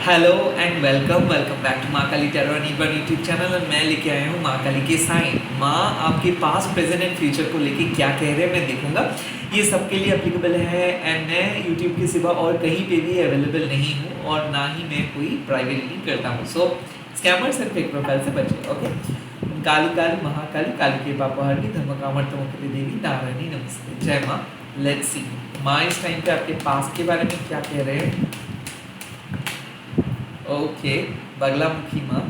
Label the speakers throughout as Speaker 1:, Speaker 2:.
Speaker 1: Hello and welcome back to Maa Kali tarot नीबन YouTube channel. और मैं लेके आया हूँ माँ काली के साइन। माँ आपके पास प्रेजेंट एंड फ्यूचर को लेके क्या कह रहे हैं मैं देखूंगा। ये सबके लिए एप्लीकेबल है एंड मैं यूट्यूब के सिवा और कहीं पे भी अवेलेबल नहीं हूँ और ना ही मैं कोई प्राइवेट रीडिंग करता हूँ। सो स्कैमर्स एंड फेक प्रोफाइल से बचिए। ओके। काली काली महाकाली काली के पापा हरनी धर्म कामर तमोकली देवी नारायणी नमस्ते। जय माँ। लेट्स सी माँ इस टाइम पे आपके पास के बारे में क्या कह रहे हैं। ओके बगलामुखी माँ।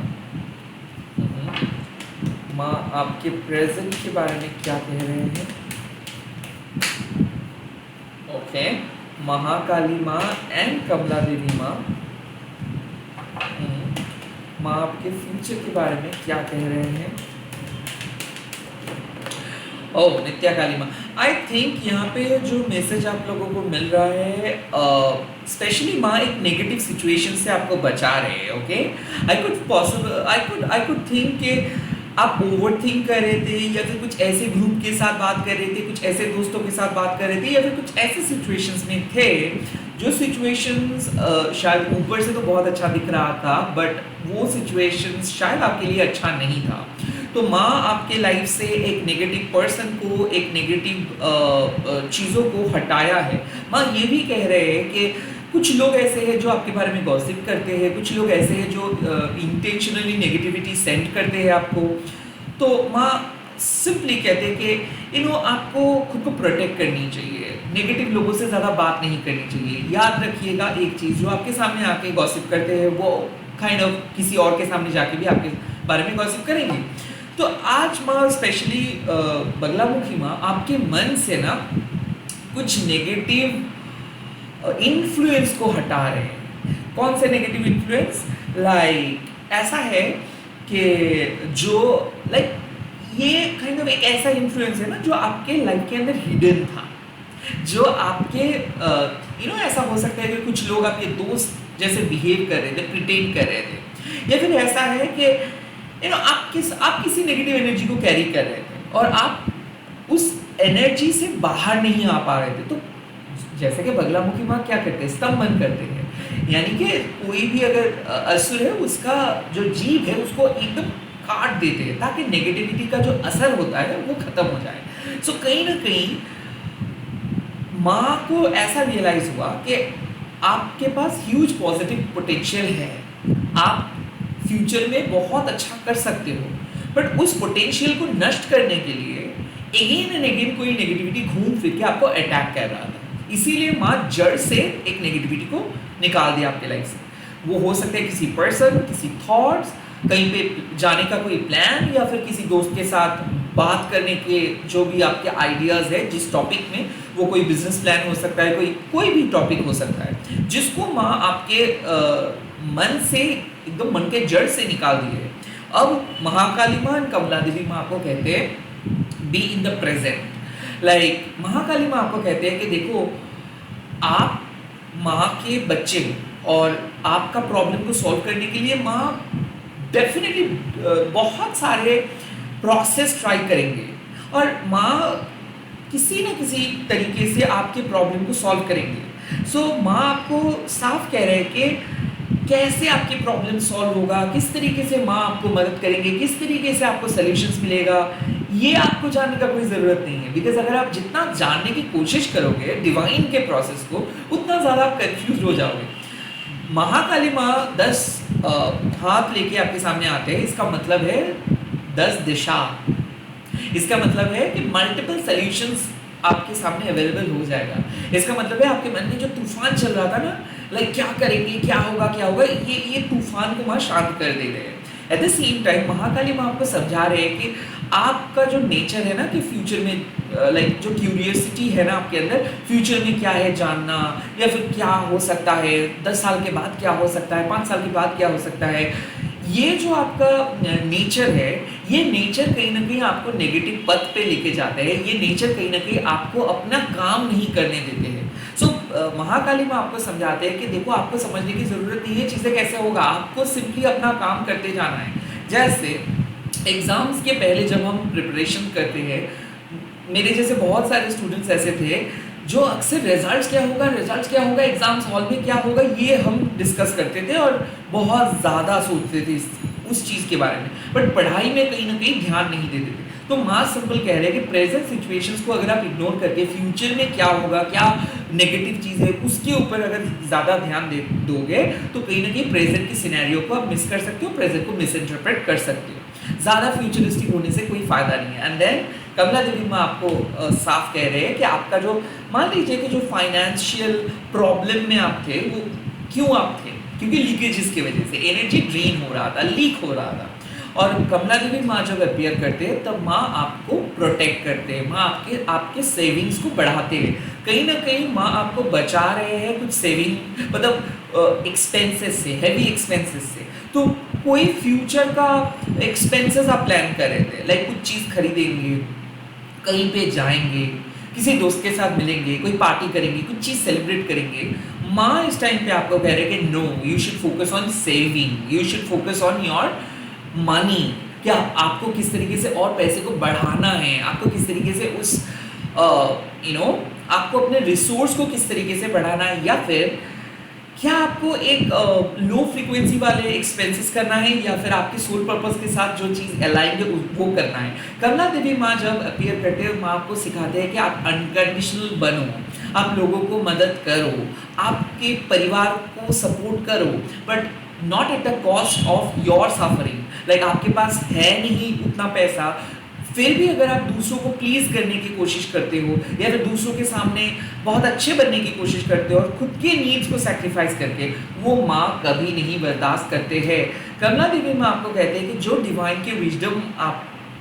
Speaker 1: माँ आपके प्रेजेंट के बारे में क्या कह रहे हैं। ओके महाकाली माँ एंड कमला देवी माँ। माँ आपके फ्यूचर के बारे में क्या कह रहे हैं। ओह नित्या काली माँ। आई थिंक यहाँ पे जो मैसेज आप लोगों को मिल रहा है स्पेशली माँ एक नेगेटिव सिचुएशन से आपको बचा रहे हैं। ओके आई कुड थिंक कि आप ओवर थिंक कर रहे थे या फिर कुछ ऐसे ग्रुप के साथ बात कर रहे थे, कुछ ऐसे दोस्तों के साथ बात कर रहे थे या फिर कुछ ऐसे सिचुएशंस में थे जो सिचुएशंस शायद ऊपर से तो बहुत अच्छा दिख रहा था बट वो सिचुएशंस शायद आपके लिए अच्छा नहीं था। तो माँ आपके लाइफ से एक नेगेटिव पर्सन को, एक नेगेटिव चीज़ों को हटाया है। माँ ये भी कह रहे हैं कि कुछ लोग ऐसे हैं जो आपके बारे में गॉसिप करते हैं, कुछ लोग ऐसे हैं जो इंटेंशनली नेगेटिविटी सेंड करते हैं आपको। तो माँ सिंपली कहते हैं कि आपको खुद को प्रोटेक्ट करनी चाहिए, नेगेटिव लोगों से ज़्यादा बात नहीं करनी चाहिए। याद रखिएगा एक चीज़, जो आपके सामने आके गॉसिप करते हैं वो काइंड ऑफ किसी और के सामने जाके भी आपके बारे में गॉसिप करेंगे। तो आज माँ स्पेशली बगलामुखी माँ आपके मन से ना कुछ नेगेटिव इन्फ्लुएंस को हटा रहे हैं। कौन से नेगेटिव इन्फ्लुएंस? लाइक ऐसा है कि जो लाइक ये काइंड ऑफ एक ऐसा इन्फ्लुएंस है ना जो आपके लाइफ के अंदर हिडन था, जो आपके ऐसा हो सकता है कि कुछ लोग आपके दोस्त जैसे बिहेव कर रहे थे, प्रिटेंड कर रहे थे, या फिर ऐसा है कि आप किसी नेगेटिव एनर्जी को कैरी कर रहे थे और आप उस एनर्जी से बाहर नहीं आ पा रहे थे। तो जैसे कि बगलामुखी माँ क्या करते हैं, स्तंभन करते हैं, यानी कि कोई भी अगर असुर है उसका जो जीभ है उसको एकदम काट देते हैं ताकि नेगेटिविटी का जो असर होता है वो खत्म हो जाए। सो कहीं ना कहीं माँ को ऐसा रियलाइज हुआ कि आपके पास ह्यूज पॉजिटिव पोटेंशियल है, आप फ्यूचर में बहुत अच्छा कर सकते हो, बट उस पोटेंशियल को नष्ट करने के लिए अगेन एंड अगेन कोई नेगेटिविटी घूम फिर के आपको अटैक कर रहा था। इसीलिए माँ जड़ से एक नेगेटिविटी को निकाल दिया आपके लाइफ से। वो हो सकता है किसी पर्सन, किसी थॉट्स, कहीं पे जाने का कोई प्लान, या फिर किसी दोस्त के साथ बात करने के जो भी आपके आइडियाज़ है जिस टॉपिक में, वो कोई बिजनेस प्लान हो सकता है, कोई भी टॉपिक हो सकता है जिसको माँ आपके मन से एकदम मन के जड़ से निकाल दिए। अब महाकाली माँ एंड कमला देवी माँ आपको कहते हैं be in the present. Like Mahakali माँ आपको कहते हैं कि देखो आप माँ के बच्चे हो और आपका प्रॉब्लम को सॉल्व करने के लिए माँ डेफिनेटली बहुत सारे प्रोसेस ट्राई करेंगे और माँ किसी न किसी तरीके से आपके प्रॉब्लम को सॉल्व करेंगे। सो माँ आपको साफ कह रहे हैं कि कैसे आपकी प्रॉब्लम सॉल्व होगा, किस तरीके से माँ आपको मदद करेंगे, किस तरीके से आपको सॉल्यूशंस मिलेगा, ये आपको जानने का कोई ज़रूरत नहीं है। बिकॉज अगर आप जितना जानने की कोशिश करोगे डिवाइन के प्रोसेस को, उतना ज़्यादा आप कन्फ्यूज हो जाओगे। महाकाली माँ 10 हाथ लेके आपके सामने आते हैं, इसका मतलब है 10 दिशा। इसका मतलब है कि मल्टीपल सॉल्यूशंस आपके सामने अवेलेबल हो जाएगा। इसका मतलब है आपके मन में जो तूफान चल रहा था ना, लाइक क्या करेंगे, क्या होगा, ये तूफान को माँ शांत कर दे रहे हैं। At the same time Mahakali माँ आपको समझा रहे हैं कि आपका जो नेचर है ना कि फ्यूचर में लाइक जो क्यूरियोसिटी है ना आपके अंदर, फ्यूचर में क्या है जानना, या फिर क्या हो सकता है 10 साल के बाद, क्या हो सकता है 5 साल के बाद, क्या हो सकता है, ये जो आपका नेचर है, ये नेचर कहीं ना कहीं आपको नेगेटिव पथ पे लेके जाते हैं। ये नेचर कहीं ना कहीं आपको अपना काम नहीं करने देते हैं। सो महाकाली में आपको समझाते हैं कि देखो आपको समझने की ज़रूरत नहीं है चीज़ें कैसे होगा, आपको सिंपली अपना काम करते जाना है। जैसे एग्ज़ाम्स के पहले जब हम प्रिपरेशन करते हैं, मेरे जैसे बहुत सारे स्टूडेंट्स ऐसे थे जो अक्सर रिजल्ट्स क्या होगा एग्जाम्स हॉल में क्या होगा, ये हम डिस्कस करते थे और बहुत ज़्यादा सोचते थे उस चीज़ के बारे में, बट पढ़ाई में कहीं ना कहीं ध्यान नहीं देते थे। तो माँ सिंपल कह रहे हैं कि प्रेजेंट सिचुएशंस को अगर आप इग्नोर करके फ्यूचर में क्या होगा, क्या नेगेटिव चीज़ है, उसके ऊपर अगर ज़्यादा ध्यान दे दोगे तो कहीं ना कहीं प्रेजेंट की सिनेरियो को आप मिस कर सकते हो, प्रेजेंट को मिस इंटरप्रेट कर सकते हो। ज़्यादा फ्यूचरिस्टिक होने से कोई फ़ायदा नहीं है। एंड देन कमला देवी माँ आपको साफ कह रहे हैं कि आपका जो, मान लीजिए कि जो फाइनेंशियल प्रॉब्लम में आप थे वो क्यों आप थे, क्योंकि लीकेजेस की वजह से एनर्जी ड्रेन हो रहा था, लीक हो रहा था। और कमला देवी माँ जब अपियर करते हैं तब माँ आपको प्रोटेक्ट करते हैं, माँ आपके सेविंग्स को बढ़ाते हैं। कहीं ना कहीं माँ आपको बचा रहे हैं कुछ सेविंग, मतलब एक्सपेंसेस से, हैवी एक्सपेंसेस से। तो कोई फ्यूचर का एक्सपेंसेस आप प्लान कर रहे थे, लाइक कुछ चीज़ खरीदेंगे, कहीं पे जाएंगे, किसी दोस्त के साथ मिलेंगे, कोई पार्टी करेंगे, कुछ चीज़ सेलिब्रेट करेंगे, माँ इस टाइम पे आपको कह रहे हैं कि no, you should focus on saving, you should focus on your money. क्या आपको किस तरीके से और पैसे को बढ़ाना है, आपको किस तरीके से उस आपको अपने रिसोर्स को किस तरीके से बढ़ाना है, या फिर क्या आपको एक लो फ्रीक्वेंसी वाले एक्सपेंसेस करना है, या फिर आपके सोल पर्पस के साथ जो चीज़ अलाइन है वो करना है। कमला देवी माँ जब अपीयर करते हैं, माँ आपको सिखाते हैं कि आप अनकंडीशनल बनो, आप लोगों को मदद करो, आपके परिवार को सपोर्ट करो, but not at the cost of your suffering. Like आपके पास है नहीं उतना पैसा, फिर भी अगर आप दूसरों को प्लीज़ करने की कोशिश करते हो, या फिर दूसरों के सामने बहुत अच्छे बनने की कोशिश करते हो और खुद के नीड्स को सैक्रिफाइस करके, वो माँ कभी नहीं बर्दाश्त करते हैं। कमला देवी माँ आपको कहते हैं कि जो डिवाइन की विजडम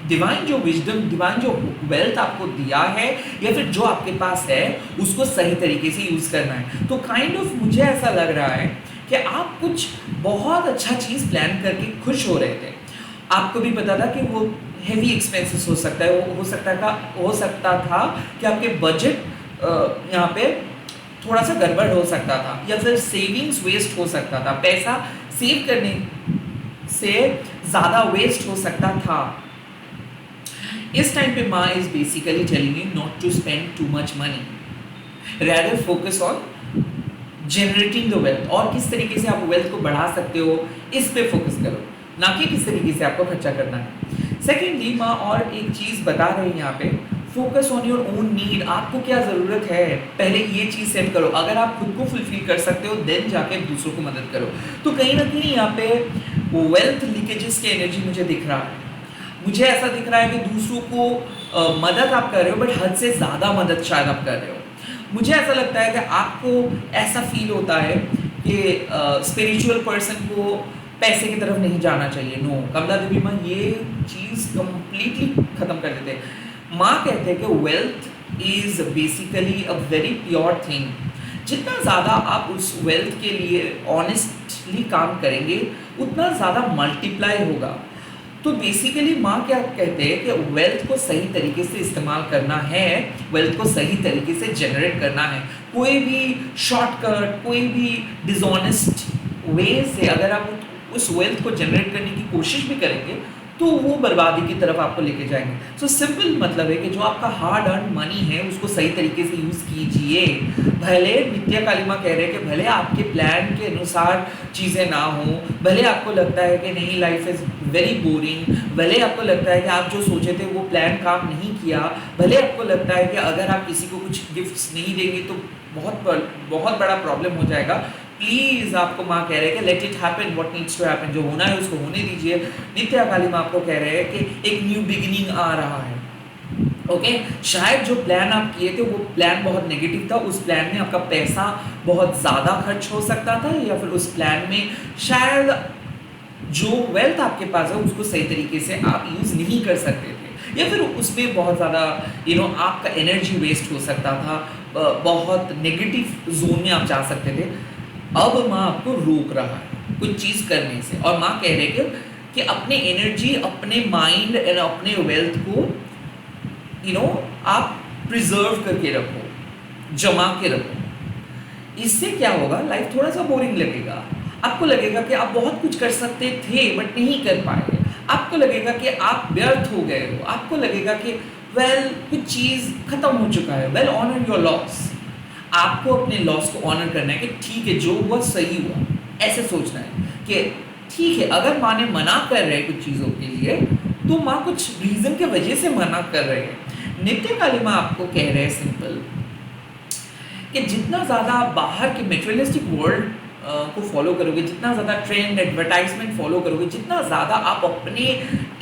Speaker 1: डिवाइन जो वेल्थ आपको दिया है, या फिर जो आपके पास है, उसको सही तरीके से यूज़ करना है। तो काइंड ऑफ मुझे ऐसा लग रहा है कि आप कुछ बहुत अच्छा चीज़ प्लान करके खुश हो रहे थे। आपको भी पता था कि वो हेवी एक्सपेंसेस हो सकता है, वो हो सकता था कि आपके बजट यहाँ पे थोड़ा सा गड़बड़ हो सकता था, या फिर सेविंग्स वेस्ट हो सकता था, पैसा सेव करने से ज़्यादा वेस्ट हो सकता था। इस टाइम पे Maa is basically telling you not to spend too much money, rather focus on generating the wealth, और किस तरीके से आप वेल्थ को बढ़ा सकते हो इस पे फोकस करो, ना कि किस तरीके से आपको खर्चा करना है। सेकेंडली माँ और एक चीज़ बता रहे हैं यहाँ पे, focus on your own need, आपको क्या ज़रूरत है, पहले ये चीज़ सेट करो। अगर आप खुद को फुलफिल कर सकते हो देन जाके दूसरों को मदद करो। तो कहीं ना कहीं यहाँ पे वेल्थ लीकेजेस की एनर्जी मुझे दिख रहा है। मुझे ऐसा दिख रहा है कि दूसरों को मदद आप कर रहे हो, बट हद से ज़्यादा मदद शायद आप कर रहे हो। मुझे ऐसा लगता है कि आपको ऐसा फील होता है कि स्पिरिचुअल पर्सन को पैसे की तरफ नहीं जाना चाहिए। नो, कमला देवी माँ ये चीज़ कंप्लीटली ख़त्म कर देते हैं। माँ कहते हैं कि wealth is basically a very pure thing. जितना ज़्यादा आप उस वेल्थ के लिए ऑनेस्टली काम करेंगे, उतना ज़्यादा मल्टीप्लाई होगा। तो बेसिकली माँ क्या कहते हैं कि वेल्थ को सही तरीके से इस्तेमाल करना है, वेल्थ को सही तरीके से जनरेट करना है। कोई भी शॉर्टकट, कोई भी डिसऑनेस्ट वे से अगर आप उस वेल्थ को जनरेट करने की कोशिश भी करेंगे तो वो बर्बादी की तरफ आपको लेके जाएंगे। सो सिंपल मतलब है कि जो आपका हार्ड अर्न मनी है उसको सही तरीके से यूज़ कीजिए। भले नित्या कालिमा कह रहे हैं कि भले आपके प्लान के अनुसार चीज़ें ना हो, भले आपको लगता है कि नहीं लाइफ इज़ वेरी बोरिंग, भले आपको लगता है कि आप जो सोचे थे वो प्लान काम नहीं किया, भले आपको लगता है कि अगर आप किसी को कुछ गिफ्ट्स नहीं देंगे तो बहुत बड़ा प्रॉब्लम हो जाएगा, प्लीज़ आपको माँ कह रहे हैं कि let it happen what needs to happen, जो होना है उसको होने दीजिए। नित्या काली माँ आपको कह रहे हैं कि एक न्यू बिगिनिंग आ रहा है। ओके, शायद जो प्लान आप किए थे वो प्लान बहुत नेगेटिव था, उस प्लान में आपका पैसा बहुत ज़्यादा खर्च हो सकता था, या फिर उस प्लान में शायद जो वेल्थ आपके पास है उसको सही तरीके से आप यूज़ नहीं कर सकते थे, या फिर उसमें बहुत ज़्यादा आपका एनर्जी वेस्ट हो सकता था, बहुत नेगेटिव जोन में आप जा सकते थे। अब माँ आपको रोक रहा है कुछ चीज़ करने से, और माँ कह रहे हैं कि अपने एनर्जी, अपने माइंड एंड अपने वेल्थ को आप प्रिजर्व करके रखो, जमा के रखो। इससे क्या होगा, लाइफ थोड़ा सा बोरिंग लगेगा, आपको लगेगा कि आप बहुत कुछ कर सकते थे बट नहीं कर पाए, आपको लगेगा कि आप व्यर्थ हो गए हो, आपको लगेगा कि कुछ चीज़ खत्म हो चुका है, ऑनर योर लॉस। आपको अपने लॉस को ऑनर करना है कि ठीक है, जो हुआ सही हुआ, ऐसे सोचना है कि ठीक है, अगर माँ ने मना कर रहे हैं कुछ चीज़ों के लिए, तो माँ कुछ रीज़न के वजह से मना कर रहे हैं। नित्य काली माँ आपको कह रहे हैं सिंपल कि जितना ज़्यादा आप बाहर के मेटेरियलिस्टिक वर्ल्ड को फॉलो करोगे, जितना ज़्यादा ट्रेंड एडवर्टाइजमेंट फॉलो करोगे, जितना ज़्यादा आप अपने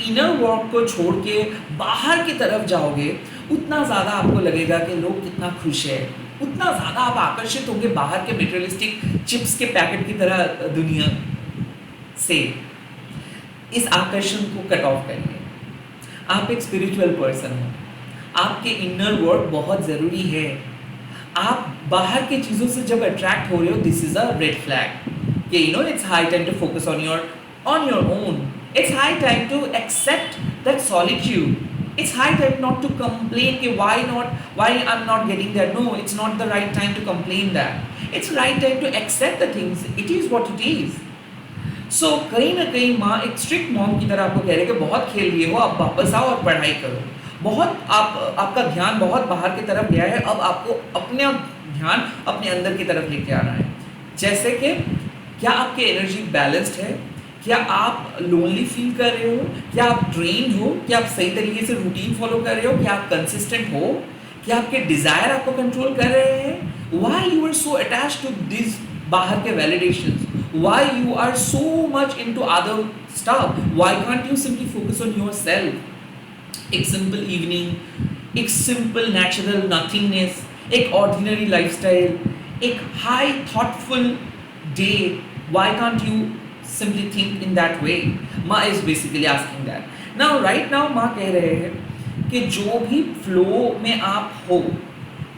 Speaker 1: इनर वर्क को छोड़ के बाहर की तरफ जाओगे, उतना ज़्यादा आपको लगेगा कि लोग कितना खुश है, उतना ज़्यादा आप आकर्षित होंगे बाहर के मेटेरियलिस्टिक चिप्स के पैकेट की तरह दुनिया से। इस आकर्षण को कट ऑफ करिए। आप एक स्पिरिचुअल पर्सन हो, आपके इनर वर्क बहुत ज़रूरी है। आप बाहर की चीज़ों से जब अट्रैक्ट हो रहे हो, this is a red flag कि it's high time to focus on your own. It's high time to accept that solitude. It's high time not to complain कि why I'm not getting there. No, it's not the right time to complain that. It's right time to accept the things. It is what it is. So कहीं ना कहीं माँ एक strict mom की तरह आपको कह रहे हैं कि बहुत खेल लिए हो, अब वापस आओ और पढ़ाई करो। बहुत आपका ध्यान बहुत बाहर की तरफ गया है, अब आपको अपने ध्यान अपने अंदर की तरफ लेके आना है। जैसे कि क्या आपकी एनर्जी बैलेंस्ड है? क्या आप लोनली फील कर रहे हो? क्या आप ड्रेन्ड हो? क्या आप सही तरीके से रूटीन फॉलो कर रहे हो? क्या आप कंसिस्टेंट हो? क्या आपके डिजायर आपको कंट्रोल कर रहे हैं? Why you are so attached to this बाहर के validations? Why you are so much into other stuff? Why can't you simply focus on yourself? एक सिंपल इवनिंग, एक सिंपल नेचुरल नथिंगनेस, एक ऑर्डिनरी लाइफस्टाइल, एक high thoughtful day, why can't you simply think in that way? माँ is basically asking that. Now right now माँ कह रहे हैं कि जो भी फ्लो में आप हो,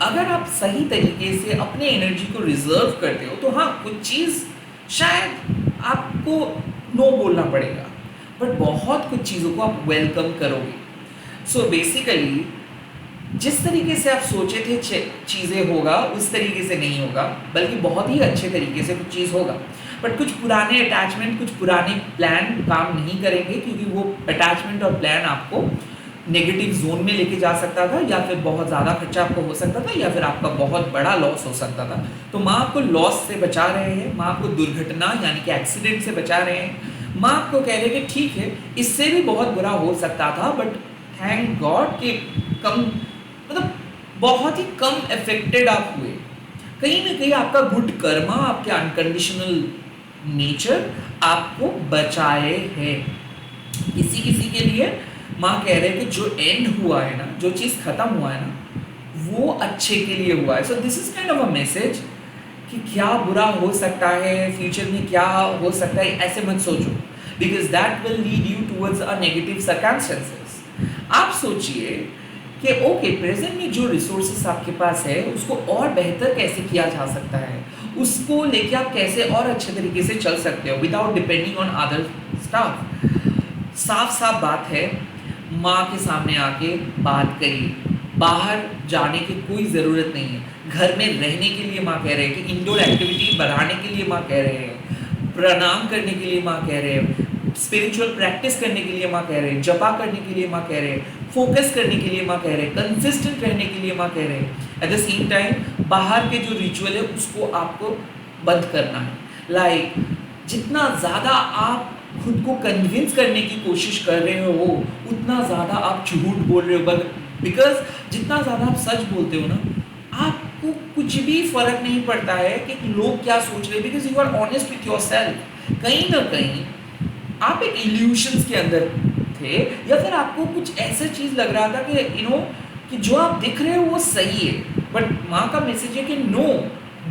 Speaker 1: अगर आप सही तरीके से अपने एनर्जी को रिजर्व करते हो, तो हाँ, कुछ चीज़ शायद आपको नो बोलना पड़ेगा, बट बहुत कुछ चीज़ों को आप वेलकम करोगे। सो बेसिकली जिस तरीके से आप सोचे थे चीज़ें होगा, उस तरीके से नहीं होगा, बल्कि बहुत ही अच्छे तरीके से कुछ चीज़ होगा। बट कुछ पुराने अटैचमेंट, कुछ पुराने प्लान काम नहीं करेंगे, क्योंकि वो अटैचमेंट और प्लान आपको नेगेटिव जोन में लेके जा सकता था, या फिर बहुत ज़्यादा खर्चा आपको हो सकता था, या फिर आपका बहुत बड़ा लॉस हो सकता था। तो माँ आपको लॉस से बचा रहे हैं, माँ आपको दुर्घटना यानी कि एक्सीडेंट से बचा रहे हैं। माँ आपको कह रहे हैं कि ठीक है, इससे भी बहुत बुरा हो सकता था, बट थैंक गॉड कि कम, मतलब बहुत ही कम अफेक्टेड आप हुए। कहीं ना कहीं आपका गुड कर्मा, आपके अनकंडीशनल नेचर आपको बचाए है। किसी किसी के लिए माँ कह रहे हैं कि जो एंड हुआ है ना, जो चीज़ खत्म हुआ है ना, वो अच्छे के लिए हुआ है। So this is kind of a message कि क्या बुरा हो सकता है, फ्यूचर में क्या हो सकता है, ऐसे मत सोचो, because that will lead you towards a negative circumstances. आप सोचिए कि ओके, प्रेजेंट में जो रिसोर्सेस आपके पास है, उसको और बेहतर कैसे किया जा सकता है, उसको लेके आप कैसे और अच्छे तरीके से चल सकते हो without depending on other staff. साफ साफ बात है, माँ के सामने आके बात करिए। बाहर जाने की कोई ज़रूरत नहीं है। घर में रहने के लिए माँ कह रहे हैं कि इंडोर एक्टिविटी बढ़ाने के लिए माँ कह रहे हैं, प्रणाम करने के लिए माँ कह रहे हैं, स्पिरिचुअल प्रैक्टिस करने के लिए माँ कह रहे हैं, जपा करने के लिए माँ कह रहे हैं, फोकस करने के लिए माँ कह रहे हैं, कंसिस्टेंट रहने के लिए माँ कह रहे हैं। एट द सेम टाइम बाहर के जो रिचुअल है उसको आपको बंद करना है। लाइक जितना ज़्यादा आप खुद को कन्विंस करने की कोशिश कर रहे हो, उतना ज़्यादा आप झूठ बोल रहे हो। बिकॉज जितना ज़्यादा आप सच बोलते हो ना, आपको कुछ भी फर्क नहीं पड़ता है कि लोग क्या सोच रहे हैं, because you are honest with your self. कहीं ना कहीं आप एक इल्यूशंस के अंदर थे, या फिर आपको कुछ ऐसा चीज़ लग रहा था कि कि जो आप दिख रहे हो वो सही है। बट माँ का मैसेज है कि नो,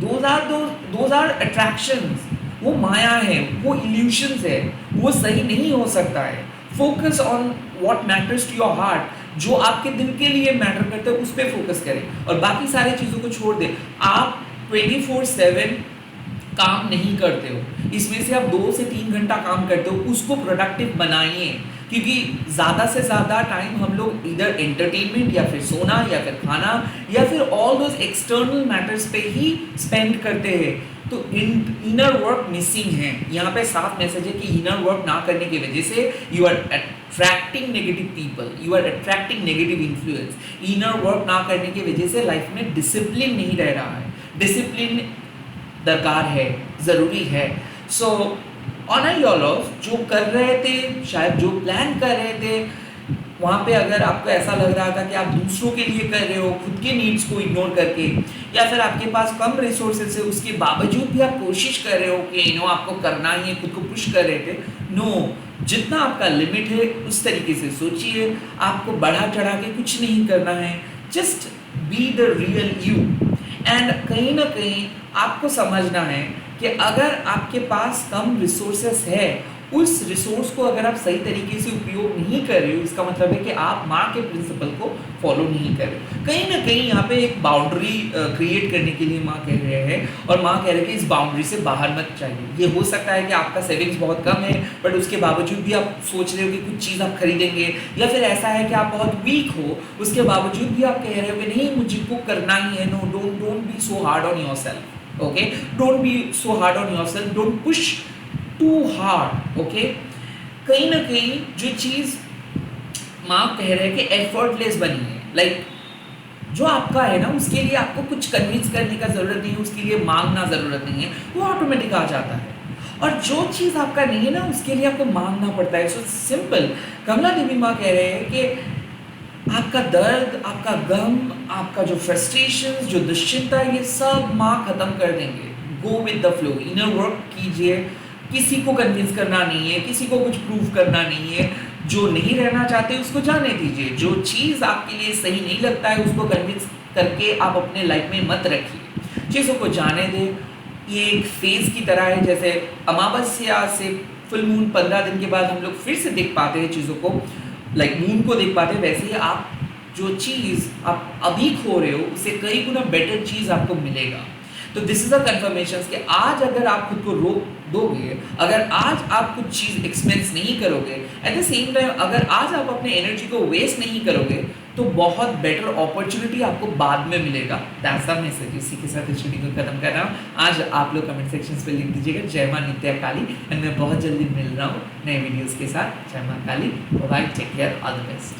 Speaker 1: दोज आर अट्रैक्शंस, वो माया है, वो इल्यूशंस है, वो सही नहीं हो सकता है। Focus on what matters to your heart, जो आपके दिल के लिए मैटर करता है उस पर फोकस करें, और बाकी सारी चीज़ों को छोड़ दें। आप 24/7 काम नहीं करते हो, इसमें से आप 2 से 3 घंटा काम करते हो, उसको प्रोडक्टिव बनाइए। क्योंकि ज़्यादा से ज़्यादा टाइम हम लोग इधर एंटरटेनमेंट या फिर सोना या फिर खाना या फिर ऑल दोज एक्सटर्नल मैटर्स पे ही स्पेंड करते हैं। तो इनर वर्क मिसिंग है। यहाँ पे साफ मैसेज है कि इनर वर्क ना करने की वजह से you are attracting negative people, you are attracting negative influence. Inner work ना करने की वजह से लाइफ में डिसिप्लिन नहीं रह रहा है। डिसिप्लिन दरकार है, ज़रूरी है। सो ऑनर योर लॉस, जो कर रहे थे, शायद जो प्लान कर रहे थे, वहाँ पे अगर आपको ऐसा लग रहा था कि आप दूसरों के लिए कर रहे हो, खुद के नीड्स को इग्नोर करके, या फिर आपके पास कम रिसोर्सेज है, उसके बावजूद भी आप कोशिश कर रहे हो कि आपको करना ही है, खुद को पुश कर रहे थे। नो, जितना आपका लिमिट है उस तरीके से सोचिए। आपको बढ़ा चढ़ा के कुछ नहीं करना है, just be the real you. And कहीं ना कहीं आपको समझना है कि अगर आपके पास कम रिसोर्सेस है, उस रिसोर्स को अगर आप सही तरीके से उपयोग नहीं कर रहे हो, इसका मतलब है कि आप माँ के प्रिंसिपल को फॉलो नहीं कर रहे हो। कहीं ना कहीं यहाँ पे एक बाउंड्री क्रिएट करने के लिए माँ कह रहे हैं, और माँ कह रहे हैं कि इस बाउंड्री से बाहर मत जाइए। ये हो सकता है कि आपका सेविंग्स बहुत कम है, बट उसके बावजूद भी आप सोच रहे हो कि कुछ चीज़ आप खरीदेंगे, या फिर ऐसा है कि आप बहुत वीक हो, उसके बावजूद भी आप कह रहे हो कि नहीं, मुझे को करना ही है। No, don't be so hard on yourself, okay? Don't be so hard on yourself, don't push too hard, okay? कहीं ना कहीं जो चीज़ माँ कह रहे हैं कि एफर्टलेस बनी है, लाइक जो आपका है ना, उसके लिए आपको कुछ कन्विंस करने का ज़रूरत नहीं है, उसके लिए मांगना ज़रूरत नहीं है, वो ऑटोमेटिक आ जाता है। और जो चीज़ आपका नहीं है ना, उसके लिए आपको मांगना पड़ता है। सो सिंपल, कमला देवी माँ कह रहे हैं कि आपका दर्द, आपका गम, आपका जो फ्रस्ट्रेशन, जो दुश्चिंता, ये सब माँ ख़त्म कर देंगे। Go with the flow, inner work कीजिए। किसी को कन्विंस करना नहीं है, किसी को कुछ प्रूव करना नहीं है। जो नहीं रहना चाहते उसको जाने दीजिए। जो चीज़ आपके लिए सही नहीं लगता है, उसको कन्विंस करके आप अपने लाइफ में मत रखिए, चीज़ों को जाने दें। ये एक फेज़ की तरह है, जैसे अमावस्या से फुल मून 15 दिन के बाद हम लोग फिर से देख पाते हैं चीज़ों को, लाइक मून को देख पाते हैं। वैसे ही आप जो चीज़ आप अभी खो रहे हो, उससे कई गुना बेटर चीज़ आपको मिलेगा। तो दिस इज अ कन्फर्मेशन कि आज अगर आप खुद को रोक दोगे, अगर आज आप कुछ चीज़ एक्सपेंस नहीं करोगे, एट द सेम टाइम अगर आज आप अपने एनर्जी को वेस्ट नहीं करोगे, तो बहुत बेटर अपॉर्चुनिटी आपको बाद में मिलेगा। That's the message. इसी के साथ इस वीडियो को खत्म कर रहा हूँ। आज आप लोग कमेंट सेक्शन पे लिख दीजिएगा जय मां नित्या काली, एंड मैं बहुत जल्दी मिल रहा हूँ नए वीडियोज़ के साथ। जय मां Kali, bye, take care, all the best.